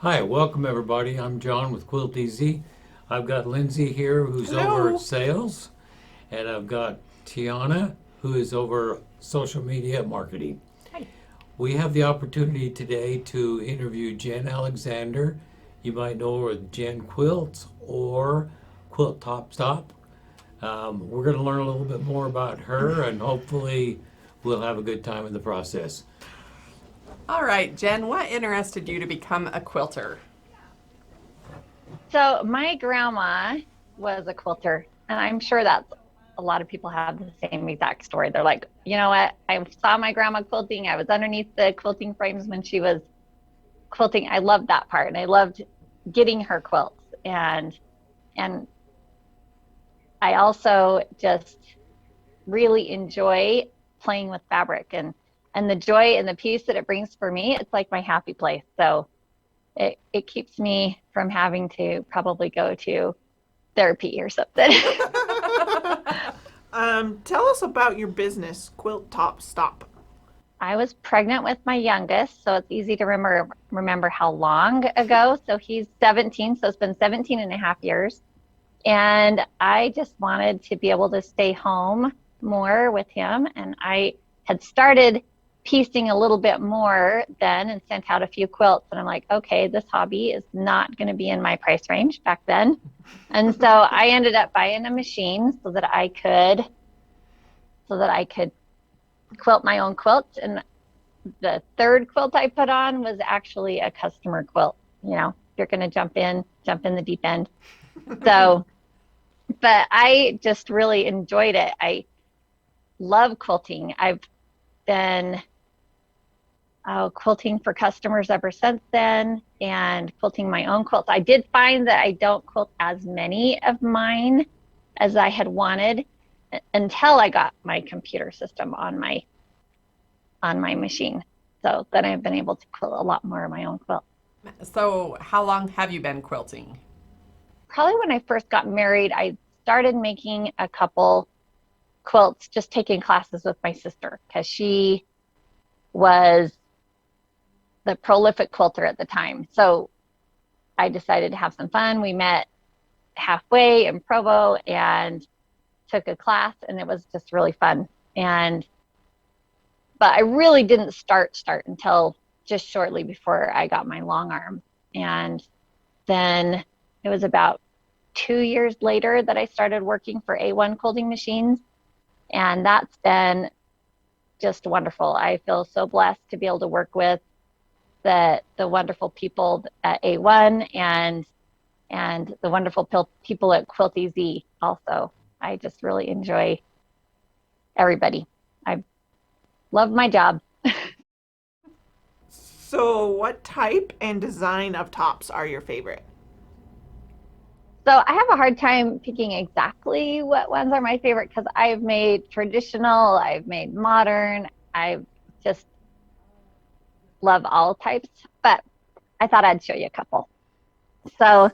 Hi, welcome everybody. I'm John with Quilt Easy. I've got Lindsay here who's over Hello. sales, and I've got Tiana who is over social media marketing. Hi. We have the opportunity today to interview Jen Alexander. You might know her as Jen Quilts or Quilt Top Stop. We're going to learn a little bit more about her, and hopefully we'll have a good time in the process. All right, Jen, what interested you to become a quilter? So my grandma was a quilter, and I'm sure that a lot of people have the same exact story. They're like, you know what? I saw my grandma quilting. I was underneath the quilting frames when she was quilting. I loved that part, and I loved getting her quilts. And I also just really enjoy playing with fabric and the joy and the peace that it brings for me. It's like my happy place. So it keeps me from having to probably go to therapy or something. Tell us about your business, Quilt Top Stop. I was pregnant with my youngest, so it's easy to remember how long ago. So he's 17, so it's been 17 and a half years. And I just wanted to be able to stay home more with him. And I had started piecing a little bit more then and sent out a few quilts. And I'm like, okay, this hobby is not going to be in my price range back then. And so I ended up buying a machine so that I could quilt my own quilts. And the third quilt I put on was actually a customer quilt. You know, you're going to jump in the deep end. So, but I just really enjoyed it. I love quilting. I've been quilting for customers ever since then and quilting my own quilts. I did find that I don't quilt as many of mine as I had wanted until I got my computer system on my machine. So then I've been able to quilt a lot more of my own quilts. So, how long have you been quilting? Probably when I first got married, I started making a couple quilts, just taking classes with my sister because she was the prolific quilter at the time. So I decided to have some fun. We met halfway in Provo and took a class, and it was just really fun. And but I really didn't start until just shortly before I got my long arm. And then it was about 2 years later that I started working for A1 quilting machines. And that's been just wonderful. I feel so blessed to be able to work with the wonderful people at A1 and the wonderful people at Quilt EZ also. I just really enjoy everybody. I love my job. So, what type and design of tops are your favorite? So I have a hard time picking exactly what ones are my favorite because I've made traditional, I've made modern, I just love all types, but I thought I'd show you a couple. So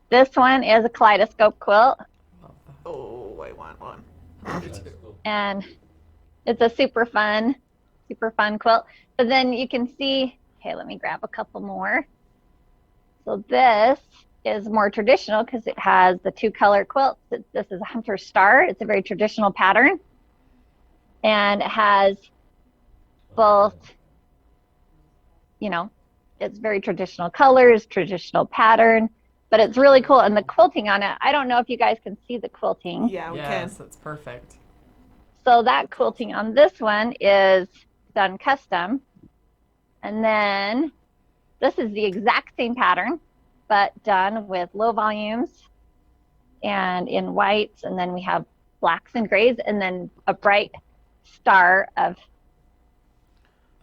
this one is a kaleidoscope quilt, Love Oh, I want one. that. and it's a super fun quilt. But then you can see, okay, let me grab a couple more. So this is more traditional because it has the two color quilts. This is a hunter star. It's a very traditional pattern, and it has both, you know, it's very traditional colors, traditional pattern, but it's really cool. And the quilting on it, I don't know if you guys can see the quilting. Yeah, we Yes, can. that's perfect. So that quilting on this one is done custom. And then this is the exact same pattern, but done with low volumes and in whites. And then we have blacks and grays, and then a bright star of.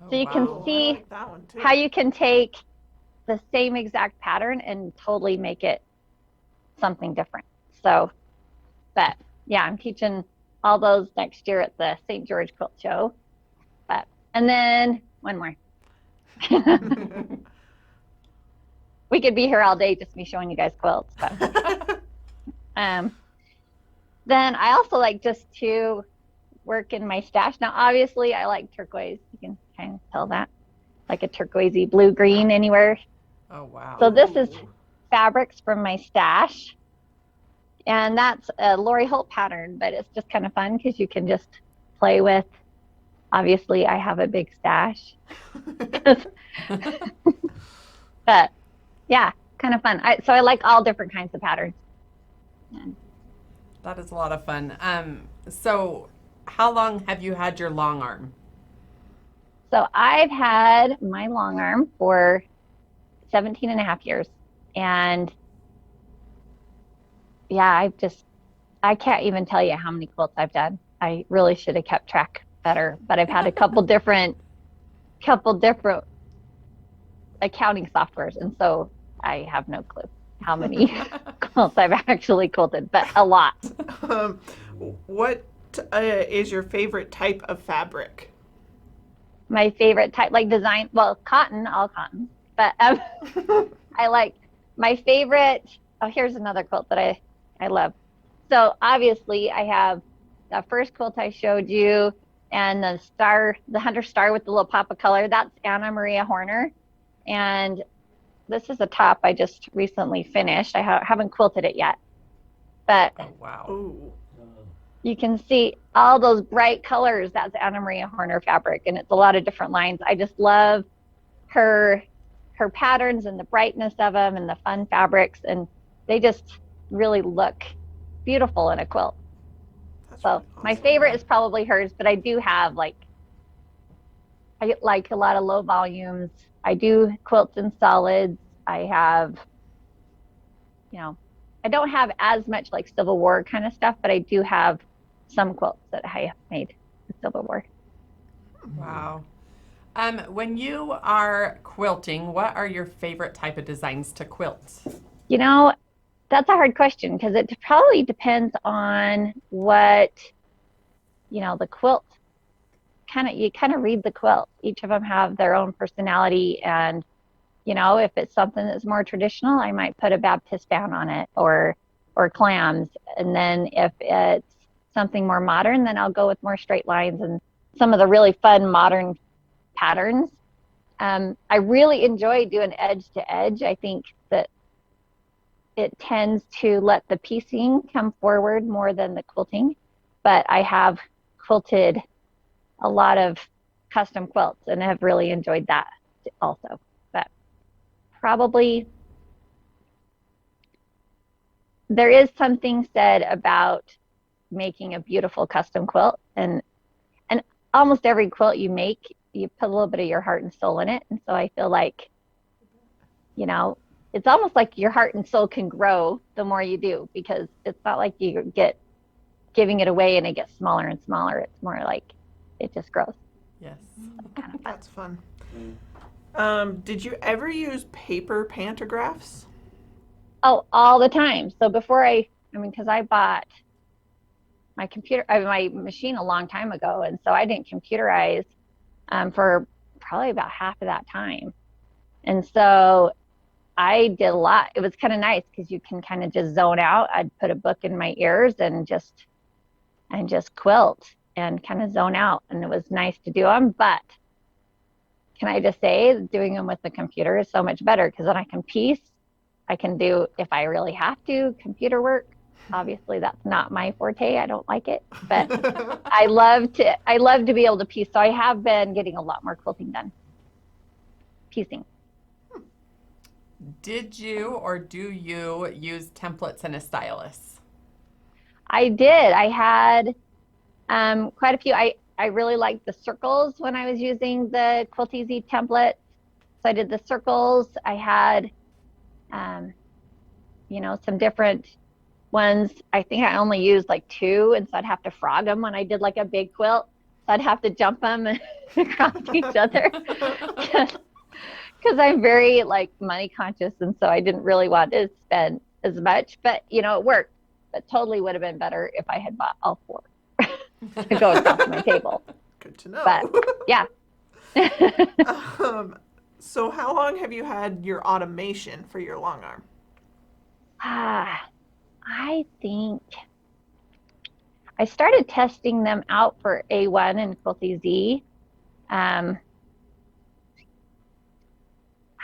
Oh, So you can Oh, wow. I see like that one too. how you can take the same exact pattern and totally make it something different. So, but yeah, I'm teaching all those next year at the St. George Quilt Show. But and then one more. We could be here all day just me showing you guys quilts. But um, then I also like just to work in my stash. Now, obviously, I like turquoise. You can kind of tell that, like a turquoisey blue green anywhere. Oh, wow. So this is Ooh. fabrics from my stash. And that's a Lori Holt pattern, but it's just kind of fun because you can just play with. Obviously, I have a big stash. But yeah, kind of fun. So I like all different kinds of patterns. And That is a lot of fun. So how long have you had your long arm? so I've had my long arm for 17 and a half years. And yeah, I can't even tell you how many quilts I've done. I really should have kept track better, but I've had a couple different accounting softwares. And so I have no clue how many quilts I've actually quilted, but a lot. Um, what is your favorite type of fabric? My favorite type, like design, well, cotton, all cotton, but I like my favorite. Oh, here's another quilt that I love. So obviously, I have the first quilt I showed you, and the hunter star with the little pop of color. That's Anna Maria Horner, and this is a top I just recently finished. I haven't quilted it yet, but Oh, wow. Ooh. you can see all those bright colors. That's Anna Maria Horner fabric, and it's a lot of different lines. I just love her her patterns and the brightness of them and the fun fabrics, and they just really look beautiful in a quilt. That's So really my awesome. favorite is probably hers, but I do have I like a lot of low volumes. I do quilts in solids. I have, I don't have as much like Civil War kind of stuff, but I do have some quilts that I have made in Civil War. Wow. When you are quilting, what are your favorite type of designs to quilt? You know, that's a hard question because it probably depends on what, the quilt you kind of read the quilt. Each of them have their own personality. And, if it's something that's more traditional, I might put a Baptist band on it or clams. And then if it's something more modern, then I'll go with more straight lines and some of the really fun modern patterns. I really enjoy doing edge to edge. I think that it tends to let the piecing come forward more than the quilting. But I have quilted a lot of custom quilts and have really enjoyed that also. But probably there is something said about making a beautiful custom quilt, and almost every quilt you make, you put a little bit of your heart and soul in it. And so I feel like, you know, it's almost like your heart and soul can grow the more you do, because it's not like you get giving it away and it gets smaller and smaller. It's more like it just grows. Yes. Kind of fun. That's fun. Did you ever use paper pantographs? Oh, all the time. So before because I bought my machine a long time ago, and so I didn't computerize for probably about half of that time. And so I did a lot. It was kind of nice because you can kind of just zone out. I'd put a book in my ears and just quilt and kind of zone out, and it was nice to do them. But can I just say, doing them with the computer is so much better because then I can piece. I can do, if I really have to, computer work. Obviously, that's not my forte. I don't like it, but I love to be able to piece. So I have been getting a lot more quilting done, piecing. Did you or do you use templates and a stylus? I did. I had quite a few. I really liked the circles when I was using the Quilt Easy template. So I did the circles. I had, some different ones. I think I only used like two, and so I'd have to frog them when I did like a big quilt. So I'd have to jump them across each other because I'm very like money conscious, and so I didn't really want to spend as much. But it worked. But totally would have been better if I had bought all four to go across my table. Good to know. But yeah. So how long have you had your automation for your long arm? I think I started testing them out for A1 and Quilty Z. I'm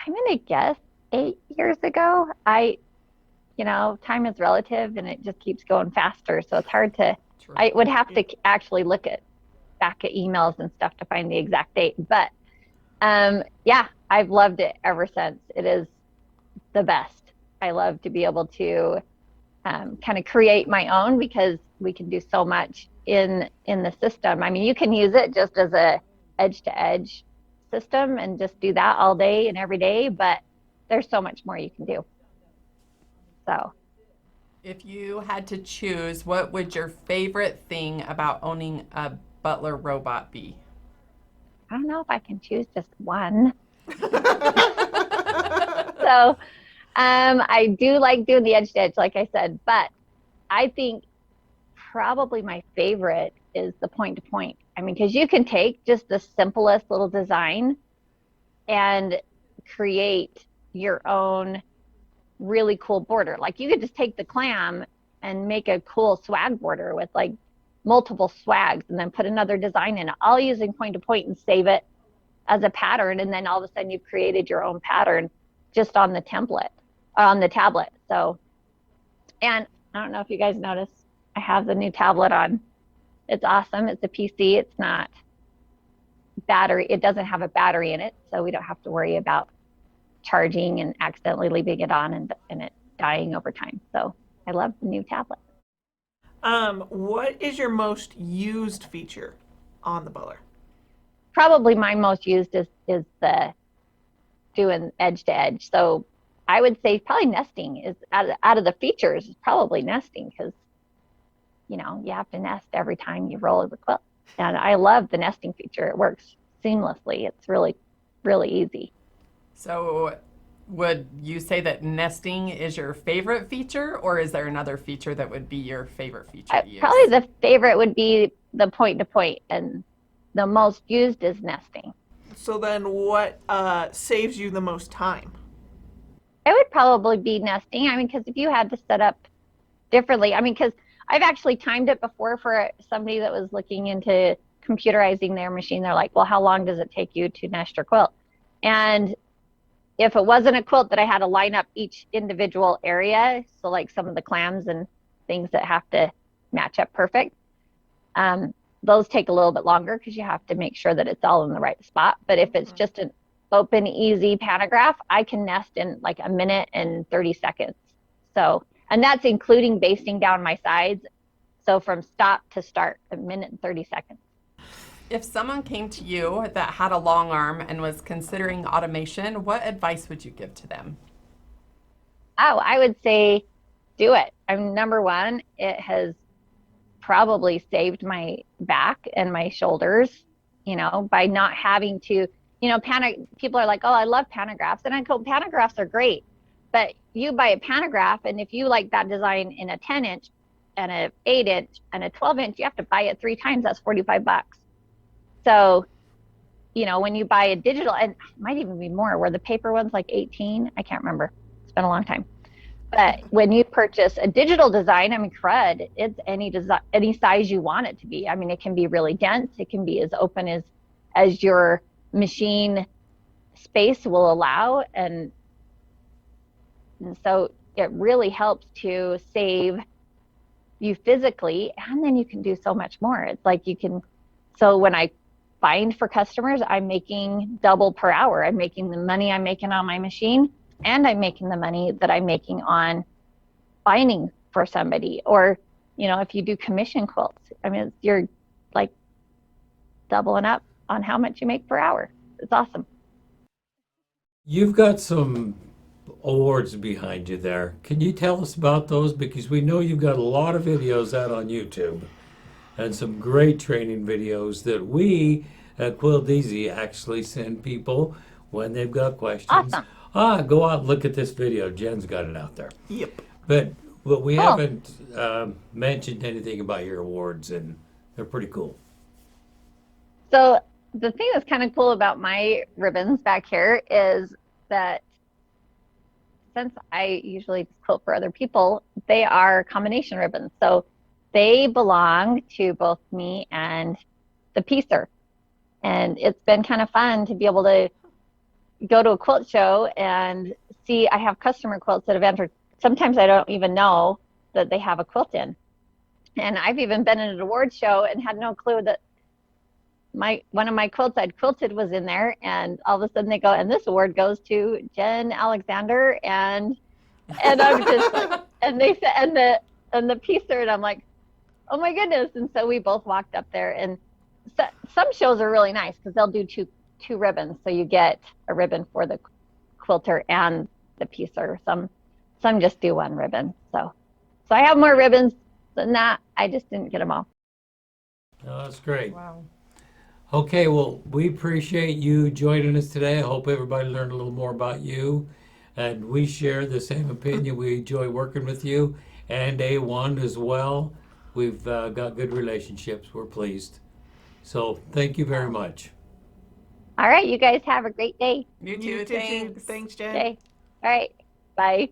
going to guess 8 years ago. Time is relative and it just keeps going faster. So it's hard to, True. I would have to actually look back at emails and stuff to find the exact date. But yeah, I've loved it ever since. It is the best. I love to be able to kind of create my own because we can do so much in the system. I mean, you can use it just as a edge to edge system and just do that all day and every day, but there's so much more you can do. So If you had to choose, what would your favorite thing about owning a Butler robot be? I don't know if I can choose just one. So I do like doing the edge to edge, like I said, but I think probably my favorite is the point to point. I mean, because you can take just the simplest little design and create your own really cool border. Like you could just take the clam and make a cool swag border with like multiple swags and then put another design in it, all using point to point and save it as a pattern. And then all of a sudden you've created your own pattern just on the template, on the tablet. So, and I don't know if you guys noticed, I have the new tablet on. It's awesome. It's a PC. It's not battery. It doesn't have a battery in it. So we don't have to worry about charging and accidentally leaving it on and it dying over time. So I love the new tablet. What is your most used feature on the Butler? Probably my most used is the doing edge to edge. So I would say probably nesting is out of the features is probably nesting because you have to nest every time you roll the quilt. And I love the nesting feature. It works seamlessly. It's really, really easy. So, would you say that nesting is your favorite feature, or is there another feature that would be your favorite feature to use? Probably the favorite would be the point to point, and the most used is nesting. So then what saves you the most time? It would probably be nesting. I mean, because if you had to set up differently, I mean, because I've actually timed it before for somebody that was looking into computerizing their machine. They're like, well, how long does it take you to nest your quilt? And if it wasn't a quilt that I had to line up each individual area, so like some of the clams and things that have to match up perfect, those take a little bit longer because you have to make sure that it's all in the right spot. But if it's just an open, easy pantograph, I can nest in like a minute and 30 seconds. So, and that's including basting down my sides. So from stop to start, a minute and 30 seconds. If someone came to you that had a long arm and was considering automation, what advice would you give to them? Oh, I would say do it. I'm number one. It has probably saved my back and my shoulders, by not having to, people are like, oh, I love pantographs. And I go, pantographs are great. But you buy a pantograph, and if you like that design in a 10-inch and a 8-inch and a 12-inch, you have to buy it 3 times. That's $45. So, when you buy a digital, and it might even be more, where the paper one's like 18, I can't remember. It's been a long time. But when you purchase a digital design, I mean, crud, it's any size you want it to be. I mean, it can be really dense. It can be as open as your machine space will allow. And so it really helps to save you physically, and then you can do so much more. It's like so when I bind for customers, I'm making double per hour. I'm making the money I'm making on my machine, and I'm making the money that I'm making on binding for somebody. Or, if you do commission quilts, I mean, you're like doubling up on how much you make per hour. It's awesome. You've got some awards behind you there. Can you tell us about those? Because we know you've got a lot of videos out on YouTube and some great training videos that we at Quilt Easy actually send people when they've got questions. Awesome. Go out and look at this video. Jen's got it out there. Yep. But we Cool. haven't mentioned anything about your awards, and they're pretty cool. So the thing that's kind of cool about my ribbons back here is that since I usually quilt for other people, they are combination ribbons. So they belong to both me and the piecer. And it's been kind of fun to be able to go to a quilt show and see, I have customer quilts that have entered. Sometimes I don't even know that they have a quilt in. And I've even been in an award show and had no clue that one of my quilts I'd quilted was in there. And all of a sudden they go, and this award goes to Jen Alexander. And I'm just like, and they said, and the piecer, and I'm like, oh my goodness. And so we both walked up there, and some shows are really nice because they'll do two ribbons. So you get a ribbon for the quilter and the piecer. Some just do one ribbon. So I have more ribbons than that. I just didn't get them all. Oh, that's great. Wow. Okay, well, we appreciate you joining us today. I hope everybody learned a little more about you. And we share the same opinion. We enjoy working with you and A1 as well. We've got good relationships. We're pleased. So thank you very much. All right, you guys have a great day. You You too. too. Thanks. Thanks, Jen. Okay. All right. Bye.